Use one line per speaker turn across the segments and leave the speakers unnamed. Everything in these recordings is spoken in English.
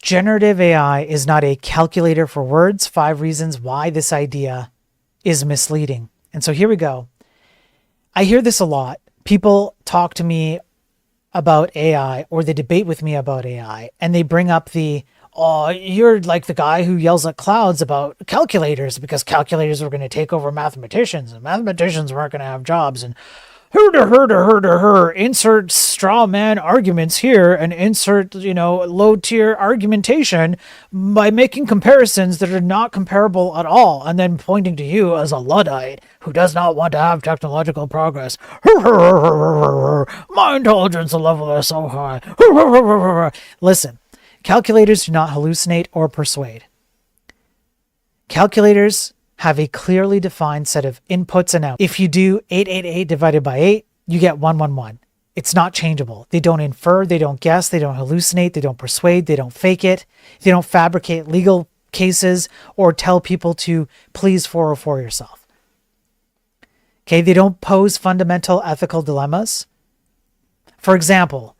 Generative AI is not a calculator for words. 5 reasons why this idea is misleading. And so here we go. I hear this a lot. People talk to me about AI, or they debate with me about AI, and they bring up oh, you're like the guy who yells at clouds about calculators because calculators were going to take over mathematicians and mathematicians weren't going to have jobs, and insert straw man arguments here and insert, low tier argumentation by making comparisons that are not comparable at all, and then pointing to you as a Luddite who does not want to have technological progress. My intelligence level is so high. Listen, calculators do not hallucinate or persuade. Calculators have a clearly defined set of inputs and outputs. If you do 888 divided by 8, you get 111. It's not changeable. They don't infer, they don't guess, they don't hallucinate, they don't persuade, they don't fake it, they don't fabricate legal cases or tell people to please 404 yourself. Okay, they don't pose fundamental ethical dilemmas. For example,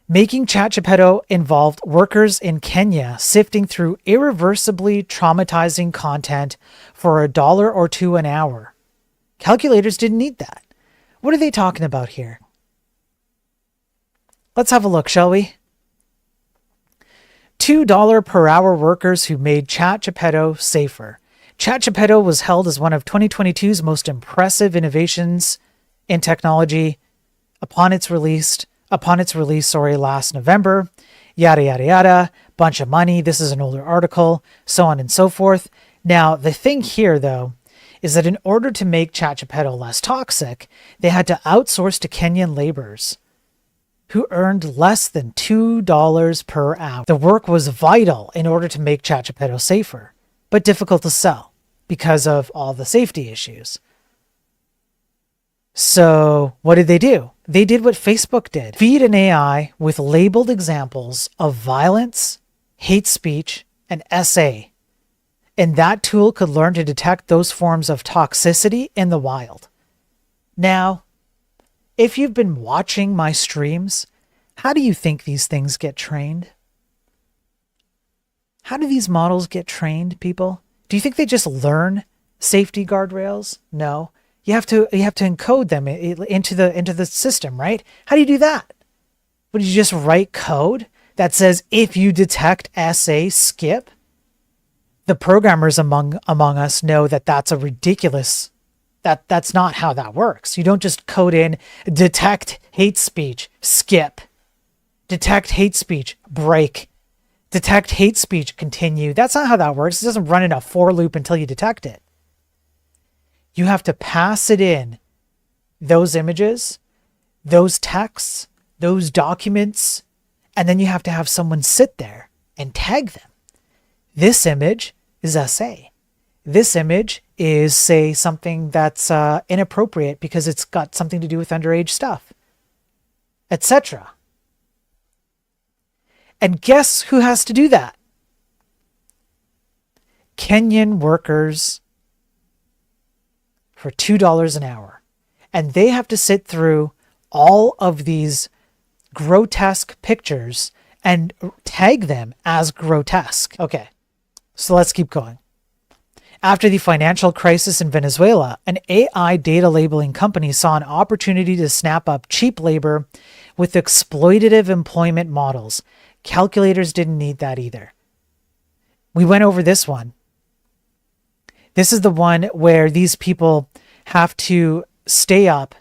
making ChatGPT involved workers in Kenya sifting through irreversibly traumatizing content for $1 or $2 an hour. Calculators didn't need that. What are they talking about here? Let's have a look, shall we? $2 per hour workers who made ChatGPT safer. ChatGPT was held as one of 2022's most impressive innovations in technology upon its release last November. Yada, yada, yada. Bunch of money. This is an older article, so on and so forth. Now, the thing here, though, is that in order to make ChatGPT less toxic, they had to outsource to Kenyan laborers who earned less than $2 per hour. The work was vital in order to make ChatGPT safer, but difficult to sell because of all the safety issues. So what did they do? They did what Facebook did. Feed an AI with labeled examples of violence, hate speech, and SA. And that tool could learn to detect those forms of toxicity in the wild. Now, if you've been watching my streams, how do you think these things get trained? How do these models get trained, people? Do you think they just learn safety guardrails? No. You have to encode them into the system, right? How do you do that? Would you just write code that says if you detect SA, skip? The programmers among us know that that's a ridiculous. That's not how that works. You don't just code in detect hate speech, skip. Detect hate speech, break. Detect hate speech, continue. That's not how that works. It doesn't run in a for loop until you detect it. You have to pass it in those images, those texts, those documents, and then you have to have someone sit there and tag them. This image is SA. This image is, say, something that's inappropriate because it's got something to do with underage stuff, etc. And guess who has to do that? Kenyan workers for $2 an hour. And they have to sit through all of these grotesque pictures and tag them as grotesque. Okay, so let's keep going. After the financial crisis in Venezuela, an AI data labeling company saw an opportunity to snap up cheap labor with exploitative employment models. Calculators didn't need that either. We went over this one. This is the one where these people have to stay up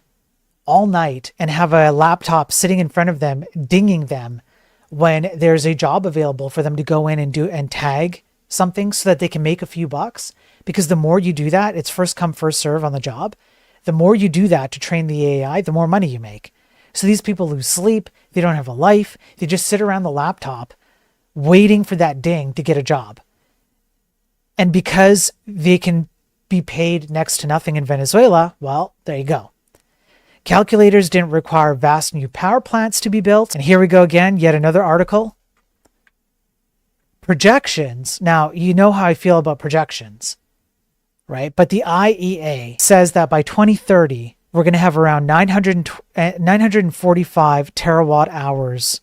all night and have a laptop sitting in front of them, dinging them when there's a job available for them to go in and tag something so that they can make a few bucks. Because the more you do that, it's first come, first serve on the job. The more you do that to train the AI, the more money you make. So these people lose sleep. They don't have a life. They just sit around the laptop waiting for that ding to get a job. And because they can be paid next to nothing in Venezuela, well, there you go. Calculators didn't require vast new power plants to be built. And here we go again, yet another article. Projections. Now, you know how I feel about projections, right? But the IEA says that by 2030, we're going to have around 945 terawatt hours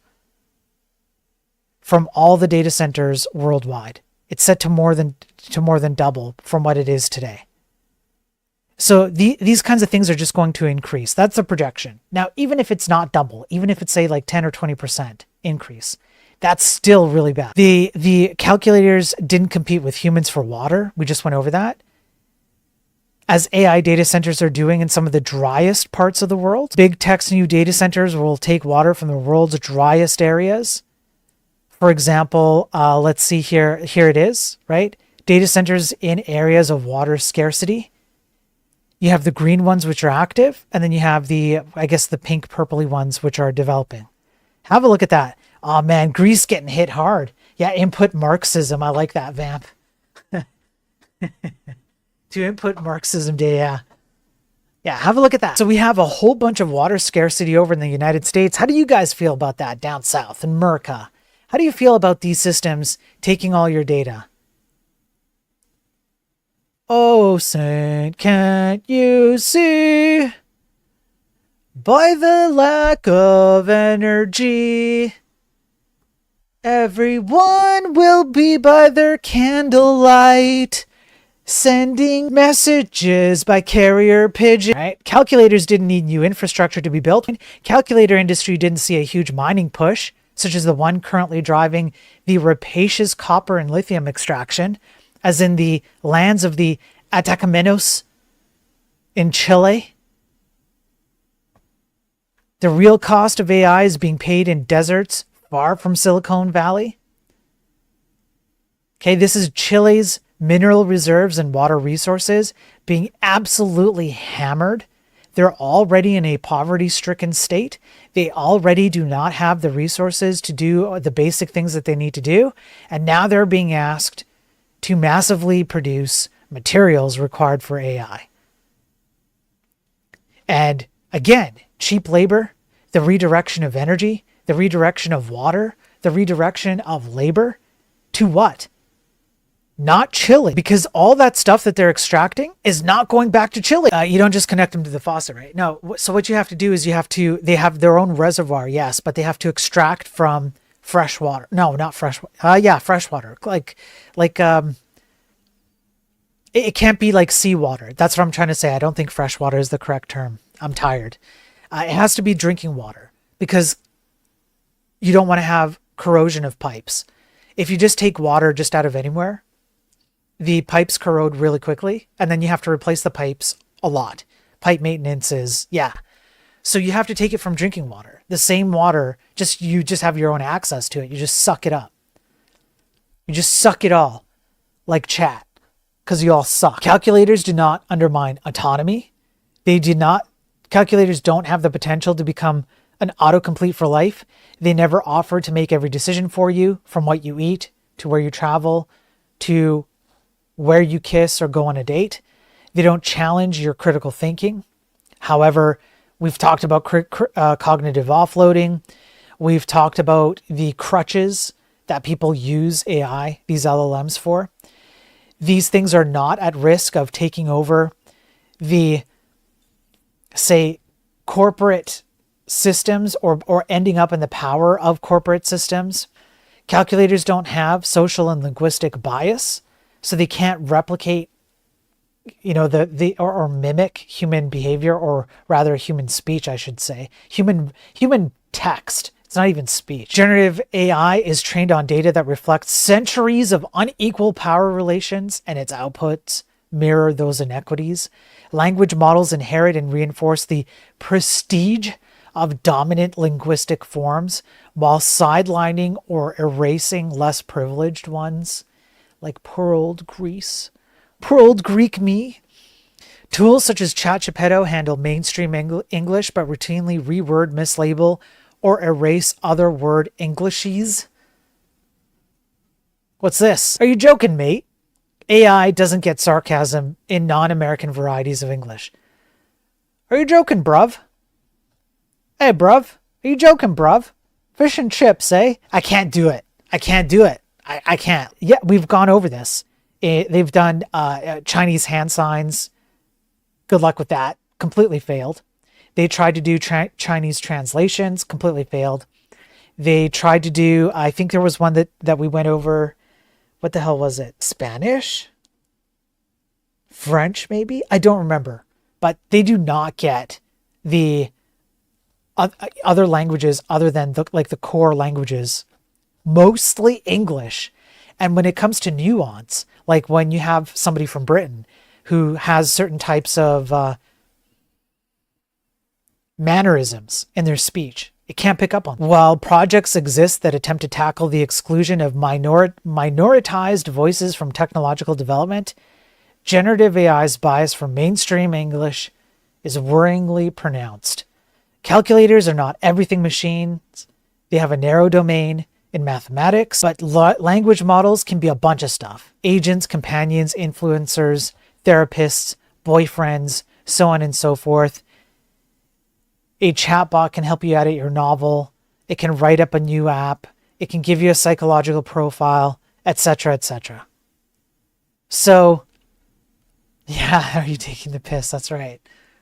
from all the data centers worldwide. It's set to more than double from what it is today. So these kinds of things are just going to increase. That's the projection. Now, even if it's not double, even if it's say like 10 or 20% increase, that's still really bad. The calculators didn't compete with humans for water. We just went over that. As AI data centers are doing in some of the driest parts of the world, big tech's new data centers will take water from the world's driest areas. For example, let's see here. Here it is, right? Data centers in areas of water scarcity. You have the green ones, which are active, and then you have the, I guess, the pink purpley ones, which are developing. Have a look at that. Oh man, Greece getting hit hard. Yeah, input Marxism. I like that, Vamp. To input Marxism data. Yeah, have a look at that. So we have a whole bunch of water scarcity over in the United States. How do you guys feel about that down south in America? How do you feel about these systems taking all your data? Oh, Saint, can't you see? By the lack of energy, everyone will be by their candlelight, sending messages by carrier pigeon. Right? Calculators didn't need new infrastructure to be built. Calculator industry didn't see a huge mining push, such as the one currently driving the rapacious copper and lithium extraction, as in the lands of the Atacamenos in Chile. The real cost of AI is being paid in deserts far from Silicon Valley. Okay, this is Chile's mineral reserves and water resources being absolutely hammered. They're already in a poverty-stricken state. They already do not have the resources to do the basic things that they need to do. And now they're being asked to massively produce materials required for AI. And again, cheap labor, the redirection of energy, the redirection of water, the redirection of labor to what? Not Chile, because all that stuff that they're extracting is not going back to Chile. You don't just connect them to the faucet, right? No. So what you have to do is they have their own reservoir, yes, but they have to extract from fresh water. No, not fresh. Fresh water. It can't be like seawater. That's what I'm trying to say. I don't think fresh water is the correct term. I'm tired. It has to be drinking water because you don't want to have corrosion of pipes. If you just take water just out of anywhere, the pipes corrode really quickly, and then you have to replace the pipes a lot. Pipe maintenance is, yeah. So you have to take it from drinking water. The same water, you just have your own access to it. You just suck it up. You just suck it all like chat because you all suck. Calculators do not undermine autonomy. Calculators don't have the potential to become an autocomplete for life. They never offer to make every decision for you, from what you eat to where you travel to where you kiss or go on a date. They don't challenge your critical thinking. However, we've talked about cognitive offloading. We've talked about the crutches that people use AI, these LLMs for. These things are not at risk of taking over the, say, corporate systems or ending up in the power of corporate systems. Calculators don't have social and linguistic bias, so they can't replicate, or mimic human behavior, or rather human speech, I should say. Human text. It's not even speech. Generative AI is trained on data that reflects centuries of unequal power relations, and its outputs mirror those inequities. Language models inherit and reinforce the prestige of dominant linguistic forms while sidelining or erasing less privileged ones, like poor old Greece. Poor old Greek me. Tools such as ChatGPT handle mainstream English but routinely reword, mislabel, or erase other word Englishies. What's this? Are you joking, mate? AI doesn't get sarcasm in non-American varieties of English. Are you joking, bruv? Hey, bruv. Are you joking, bruv? Fish and chips, eh? I can't do it. I can't. Yeah, we've gone over this. They've done Chinese hand signs. Good luck with that. Completely failed. They tried to do Chinese translations. Completely failed. They tried to do, I think there was one that we went over. What the hell was it? Spanish? French, maybe? I don't remember. But they do not get the other languages other than the core languages, mostly English. And when it comes to nuance, like when you have somebody from Britain who has certain types of mannerisms in their speech, it can't pick up on them. While projects exist that attempt to tackle the exclusion of minoritized voices from technological development, generative AI's bias for mainstream English is worryingly pronounced. Calculators are not everything machines. They have a narrow domain in mathematics, but language models can be a bunch of stuff. Agents, companions, influencers, therapists, boyfriends, so on and so forth. A chatbot can help you edit your novel. It can write up a new app. It can give you a psychological profile, etc., etc. So, yeah, are you taking the piss? That's right.